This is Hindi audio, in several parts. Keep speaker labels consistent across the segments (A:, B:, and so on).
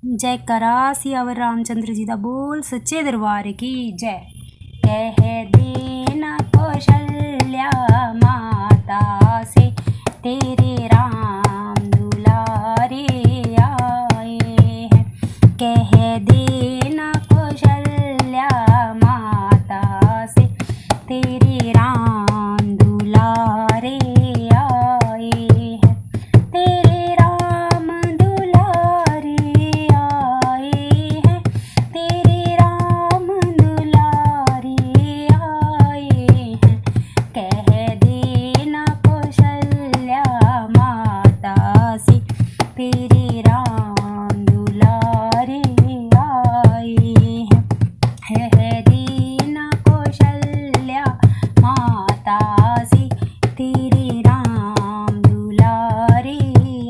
A: जय करा सियावर रामचंद्र जी दा बोल सच्चे दरबार की जय। कह देना कौशल्या माता से तेरे राम दुलारे आए हैं। कह देना कौशल्या माता से तेरे राम दुलारे आए हैं। तेरे राम दुलारे आए हैं। तेरे राम दुलारे आए हैं। कह देना कौशल्या माता से तेरे राम दुलारे आए हैं। कह देना कौशल्या माता से तेरे राम दुलारे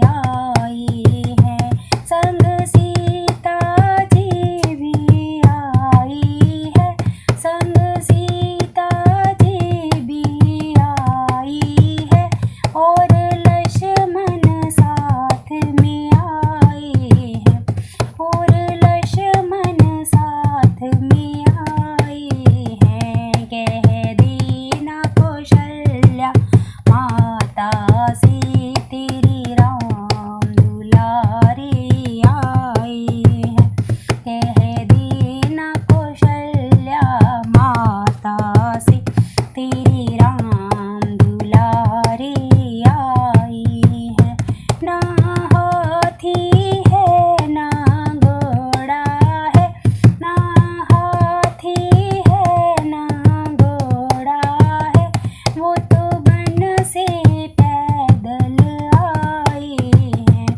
A: आए हैं। संग सीता जी भी आई है। संग सीता जी भी आई है। और लक्ष्मण साथ में आए हैं। और लक्ष्मण साथ में आए हैं। कह देना कौशल्या माता से तेरे राम दुलारे आए हैं। कह देना कौशल्या माता से तेरे राम दुलारे आए हैं। ना हाथी है ना घोड़ा है। ना हाथी है ना घोड़ा है। वो तो बन से पैदल आए हैं।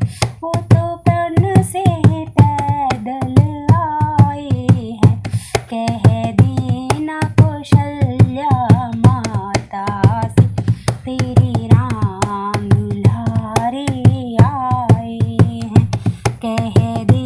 A: वो तो बन से पैदल आए हैं। कह देना कौशल्या माता से तेरे राम दुलारे आए हैं। कह दे